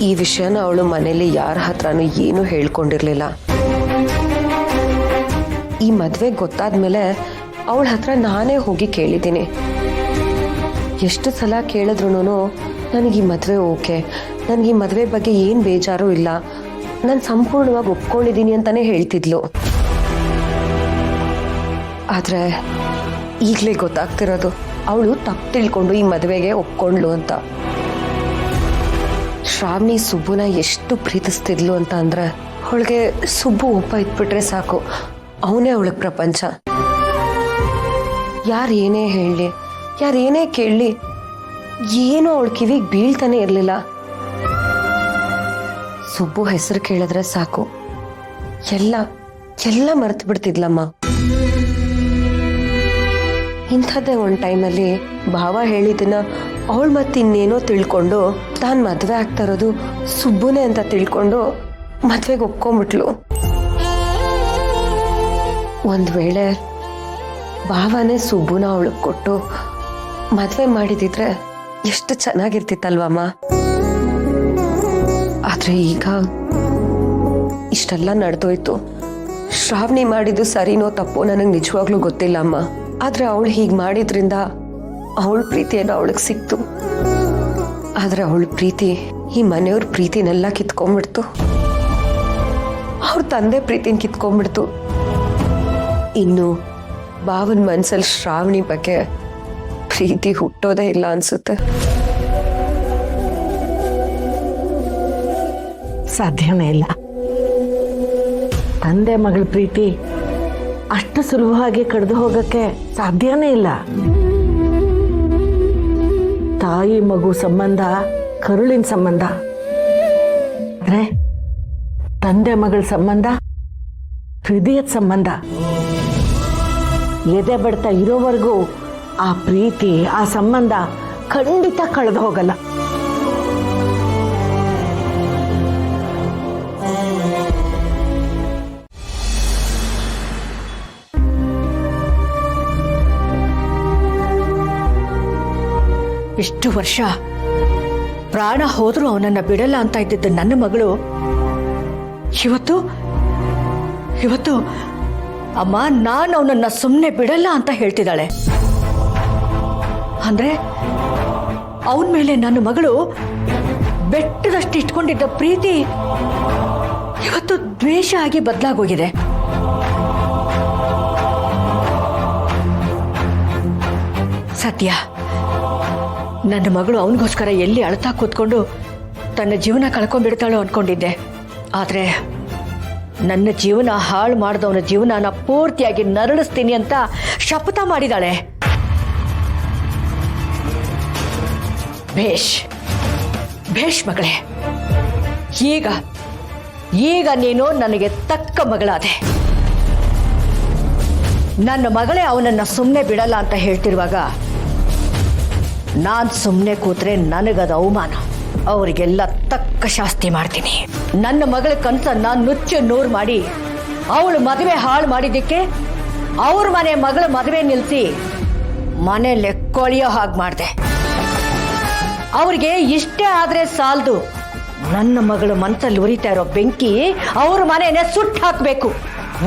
ಈ ವಿಷಯನ ಅವಳು ಮನೇಲಿ ಯಾರ ಹತ್ರನೂ ಏನೂ ಹೇಳ್ಕೊಂಡಿರ್ಲಿಲ್ಲ. ಈ ಮದ್ವೆ ಗೊತ್ತಾದ್ಮೇಲೆ ಅವಳ ಹತ್ರ ನಾನೇ ಹೋಗಿ ಕೇಳಿದ್ದೀನಿ. ಎಷ್ಟು ಸಲ ಕೇಳಿದ್ರು ನನಗೆ ಈ ಮದ್ವೆ ಓಕೆ, ನನಗೆ ಈ ಮದ್ವೆ ಬಗ್ಗೆ ಏನು ಬೇಜಾರು ಇಲ್ಲ, ನಾನು ಸಂಪೂರ್ಣವಾಗಿ ಒಪ್ಕೊಂಡಿದ್ದೀನಿ ಅಂತಾನೆ ಹೇಳ್ತಿದ್ಲು. ಆದ್ರೆ ಈಗಲೇ ಗೊತ್ತಾಗ್ತಿರೋದು ಅವಳು ತಪ್ಪು ತಿಳ್ಕೊಂಡು ಈ ಮದುವೆಗೆ ಒಪ್ಕೊಂಡ್ಲು ಅಂತ. ಶ್ರಾವಣಿ ಸುಬ್ಬುನ ಎಷ್ಟು ಪ್ರೀತಿಸ್ತಿದ್ಲು ಅಂತ ಅಂದ್ರೆ ಅವಳಿಗೆ ಸುಬ್ಬು ಒಪ್ಪ ಇಟ್ಬಿಟ್ರೆ ಸಾಕು, ಅವನೇ ಅವಳಿಗೆ ಪ್ರಪಂಚ. ಯಾರೇನೇ ಹೇಳಲಿ, ಯಾರೇನೇ ಕೇಳಲಿ, ಏನೋ ಅವಳ ಕಿವಿಗೆ ಬೀಳ್ತಾನೆ ಇರಲಿಲ್ಲ. ಸುಬ್ಬು ಹೆಸರು ಕೇಳಿದ್ರೆ ಸಾಕು ಎಲ್ಲ ಎಲ್ಲ ಮರೆತು ಬಿಡ್ತಿದ್ಲಮ್ಮ. ಇಂಥದ್ದೇ ಒಂದು ಟೈಮಲ್ಲಿ ಭಾವ ಹೇಳಿದ್ದನ್ನ ಅವಳು ಮತ್ತಿನ್ನೇನೋ ತಿಳ್ಕೊಂಡು ತಾನು ಮದುವೆ ಆಗ್ತಾ ಇರೋದು ಸುಬ್ಬುನೇ ಅಂತ ತಿಳ್ಕೊಂಡು ಮದುವೆಗೆ ಒಪ್ಕೊಂಡ್ಬಿಟ್ಲು. ಒಂದು ವೇಳೆ ಭಾವನೇ ಸುಬ್ಬುನ ಅವಳಿಗೆ ಕೊಟ್ಟು ಮದುವೆ ಮಾಡಿದಿದ್ರೆ ಎಷ್ಟು ಚೆನ್ನಾಗಿರ್ತಿತ್ತಲ್ವಮ್ಮ. ಆದ್ರೆ ಈಗ ಇಷ್ಟೆಲ್ಲ ನಡೆದೋಯ್ತು. ಶ್ರಾವಣಿ ಮಾಡಿದ್ದು ಸರಿನೋ ತಪ್ಪೋ ನನಗೆ ನಿಜವಾಗ್ಲೂ ಗೊತ್ತಿಲ್ಲ ಅಮ್ಮ. ಆದ್ರೆ ಅವಳು ಹೀಗೆ ಮಾಡಿದ್ರಿಂದ ಅವಳ ಪ್ರೀತಿ ಏನೋ ಅವಳಿಗೆ ಸಿಕ್ತು. ಆದ್ರೆ ಅವಳ ಪ್ರೀತಿ ಈ ಮನೆಯವ್ರ ಪ್ರೀತಿನೆಲ್ಲ ಕಿತ್ಕೊಂಡ್ಬಿಡ್ತು. ಅವ್ರ ತಂದೆ ಪ್ರೀತಿನ ಕಿತ್ಕೊಂಡ್ಬಿಡ್ತು. ಇನ್ನು ಭಾವನ ಮನ್ಸಲ್ಲಿ ಶ್ರಾವಣಿ ಬಗ್ಗೆ ಪ್ರೀತಿ ಹುಟ್ಟೋದೇ ಇಲ್ಲ ಅನ್ಸುತ್ತೆ. ಸಾಧ್ಯನೇ ಇಲ್ಲ. ತಂದೆ ಮಗಳ ಪ್ರೀತಿ ಅಷ್ಟು ಸುಲಭವಾಗಿ ಕಳೆದು ಹೋಗಕ್ಕೆ ಸಾಧ್ಯನೇ ಇಲ್ಲ. ತಾಯಿ ಮಗು ಸಂಬಂಧ ಕರುಳಿನ ಸಂಬಂಧ, ಆದ್ರೆ ತಂದೆ ಮಗಳ ಸಂಬಂಧ ಹೃದಯದ ಸಂಬಂಧ. ಎದೆ ಬಡ್ತ ಇರೋವರೆಗೂ ಆ ಪ್ರೀತಿ, ಆ ಸಂಬಂಧ ಖಂಡಿತ ಕಳೆದು ಹೋಗಲ್ಲ. ಎಷ್ಟು ವರ್ಷ ಪ್ರಾಣ ಹೋದ್ರೂ ಅವನನ್ನ ಬಿಡಲ್ಲ ಅಂತ ಇದ್ದಿದ್ದ ನನ್ನ ಮಗಳು ಇವತ್ತು ಇವತ್ತು ಅಮ್ಮ ನಾನು ಅವನನ್ನ ಸುಮ್ಮನೆ ಬಿಡಲ್ಲ ಅಂತ ಹೇಳ್ತಿದ್ದಾಳೆ. ಅಂದ್ರೆ ಅವನ ಮೇಲೆ ನನ್ನ ಮಗಳು ಬೆಟ್ಟದಷ್ಟು ಇಟ್ಕೊಂಡಿದ್ದ ಪ್ರೀತಿ ಇವತ್ತು ದ್ವೇಷ ಆಗಿ ಬದಲಾಗೋಗಿದೆ. ಸತ್ಯ, ನನ್ನ ಮಗಳು ಅವನಿಗೋಸ್ಕರ ಎಲ್ಲಿ ಅಳ್ತಾ ಕೂತ್ಕೊಂಡು ತನ್ನ ಜೀವನ ಕಳ್ಕೊಂಡ್ಬಿಡ್ತಾಳೋ ಅನ್ಕೊಂಡಿದ್ದೆ. ಆದ್ರೆ ನನ್ನ ಜೀವನ ಹಾಳು ಮಾಡಿದವನ ಜೀವನ ಪೂರ್ತಿಯಾಗಿ ನರಳಿಸ್ತೀನಿ ಅಂತ ಶಪಥ ಮಾಡಿದಾಳೆ. ಭೇಷ್ ಭೇಷ್ ಮಗಳೇ, ಈಗ ಈಗ ನೀನು ನನಗೆ ತಕ್ಕ ಮಗಳಾದೆ. ನನ್ನ ಮಗಳೇ ಅವನನ್ನ ಸುಮ್ಮನೆ ಬಿಡಲ್ಲ ಅಂತ ಹೇಳ್ತಿರುವಾಗ ನಾನ್ ಸುಮ್ಮನೆ ಕೂತ್ರೆ ನನಗದ ಅವಮಾನ. ಅವರಿಗೆಲ್ಲ ತಕ್ಕ ಶಾಸ್ತಿ ಮಾಡ್ತೀನಿ. ನನ್ನ ಮಗಳ ಕನಸನ್ನ ನುಚ್ಚು ನೂರು ಮಾಡಿ ಅವಳು ಮದುವೆ ಹಾಳು ಮಾಡಿದ್ದಕ್ಕೆ ಅವ್ರ ಮನೆ ಮಗಳ ಮದುವೆ ನಿಲ್ಲಿಸಿ ಮನೆಯಲ್ಲೇ ಕೊಳೆಯೋ ಹಾಗೆ ಮಾಡಿದೆ. ಅವ್ರಿಗೆ ಇಷ್ಟೇ ಆದ್ರೆ ಸಾಲದು, ನನ್ನ ಮಗಳ ಮನಸ್ಸಲ್ಲಿ ಉರಿತಾ ಇರೋ ಬೆಂಕಿ ಅವ್ರ ಮನೆಯನ್ನೇ ಸುಟ್ಟು ಹಾಕಬೇಕು.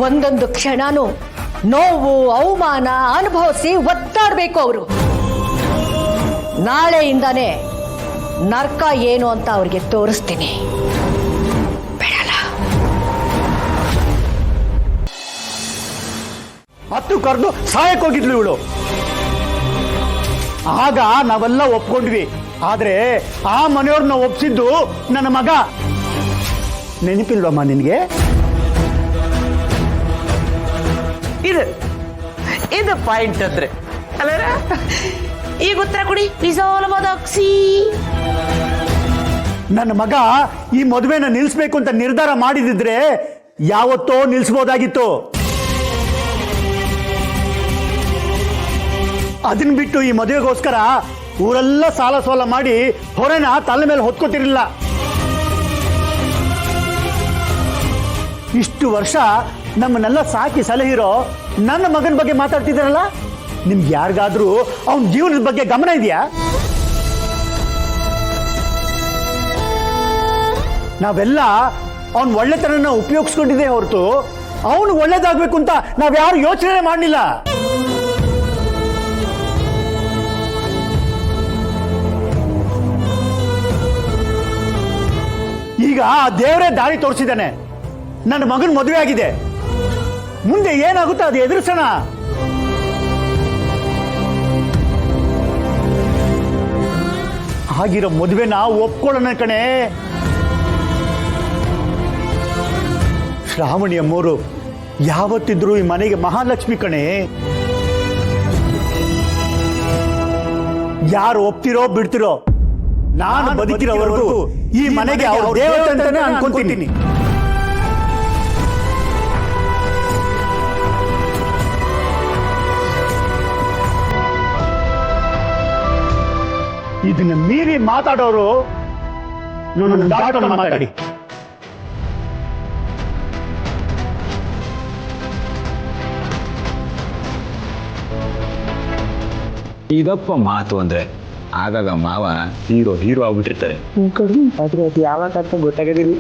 ಒಂದೊಂದು ಕ್ಷಣನೂ ನೋವು ಅವಮಾನ ಅನುಭವಿಸಿ ಒತ್ತಾಡಬೇಕು ಅವರು. ನಾಳೆಯಿಂದಾನೇ ನರ್ಕ ಏನು ಅಂತ ಅವ್ರಿಗೆ ತೋರಿಸ್ತೀನಿ. ಬೇಡಲ್ಲ. ಹತ್ತು ಕರೆದು ಸಹಾಯಕ್ಕೆ ಹೋಗಿದ್ಲು ಇವಳು. ಆಗ ನಾವೆಲ್ಲ ಒಪ್ಕೊಂಡ್ವಿ. ಆದ್ರೆ ಆ ಮನೆಯವ್ರನ್ನ ಒಪ್ಸಿದ್ದು ನನ್ನ ಮಗ. ನೆನಪಿಲ್ವಮ್ಮ ನಿನ್ಗೆ? ಇದು ಪಾಯಿಂಟ್ ಅಂದ್ರೆ ಅಲ್ಲರ. ಈಗ ಉತ್ತರ ಕೊಡಿ. ನನ್ನ ಮಗ ಈ ಮದುವೆನ ನಿಲ್ಲಿಸ್ಬೇಕು ಅಂತ ನಿರ್ಧಾರ ಮಾಡಿದಿದ್ರೆ ಯಾವತ್ತೋ ನಿಲ್ಲಿಸಬಹುದಾಗಿತ್ತು. ಅದನ್ನ ಬಿಟ್ಟು ಈ ಮದುವೆಗೋಸ್ಕರ ಊರೆಲ್ಲ ಸಾಲ ಸೋಲ ಮಾಡಿ ಹೊರೆನ ತಲೆ ಮೇಲೆ ಹೊತ್ಕೋತಿರ್ಲಿಲ್ಲ. ಇಷ್ಟು ವರ್ಷ ನಮ್ಮನ್ನೆಲ್ಲ ಸಾಕಿ ಸಲಹಿರೋ ನನ್ನ ಮಗನ ಬಗ್ಗೆ ಮಾತಾಡ್ತಿದ್ದೀರಲ್ಲ, ನಿಮ್ಗೆ ಯಾರಿಗಾದ್ರೂ ಅವನ ಜೀವನದ ಬಗ್ಗೆ ಗಮನ ಇದೆಯಾ? ನಾವೆಲ್ಲ ಅವನ್ ಒಳ್ಳೆತನನ ಉಪಯೋಗಿಸ್ಕೊಂಡಿದೆ ಹೊರತು ಅವನು ಒಳ್ಳೇದಾಗ್ಬೇಕು ಅಂತ ನಾವ್ಯಾರು ಯೋಚನೆ ಮಾಡಲಿಲ್ಲ. ಈಗ ಆ ದೇವರೇ ದಾರಿ ತೋರಿಸಿದ್ದಾನೆ. ನನ್ನ ಮಗನ ಮದುವೆ ಆಗಿದೆ, ಮುಂದೆ ಏನಾಗುತ್ತೋ ಅದು ಎದುರಿಸೋಣ. ಆಗಿರೋ ಮದುವೆನ ಒಪ್ಕೊಳ್ಳೋಣ ಕಣೆ. ಶ್ರಾವಣಿ ಅಮ್ಮೋರು ಯಾವತ್ತಿದ್ರು ಈ ಮನೆಗೆ ಮಹಾಲಕ್ಷ್ಮಿ ಕಣೆ. ಯಾರು ಒಪ್ತಿರೋ ಬಿಡ್ತಿರೋ, ನಾನು ಬದುಕಿರೋವರೆಗೂ ಈ ಮನೆಗೆ ಅವ್ರ ದೇವತೆ ಅಂತಾನೆ ಅನ್ಕೊಂತೀನಿ. ಇದನ್ನ ಮೀರಿ ಮಾತಾಡೋರು ನನ್ನ ಡಾಕ್ಟರ್ ಮಾತಾಡಿ. ಇದಪ್ಪ ಮಾತು ಅಂದ್ರೆ ಆಗಾಗ ಮಾವ ಹೀರೋ ಆಗ್ಬಿಟ್ಟಿರ್ತಾರೆ. ಯಾವಾಗ ಗೊತ್ತಾಗೋದಿಲ್ಲ.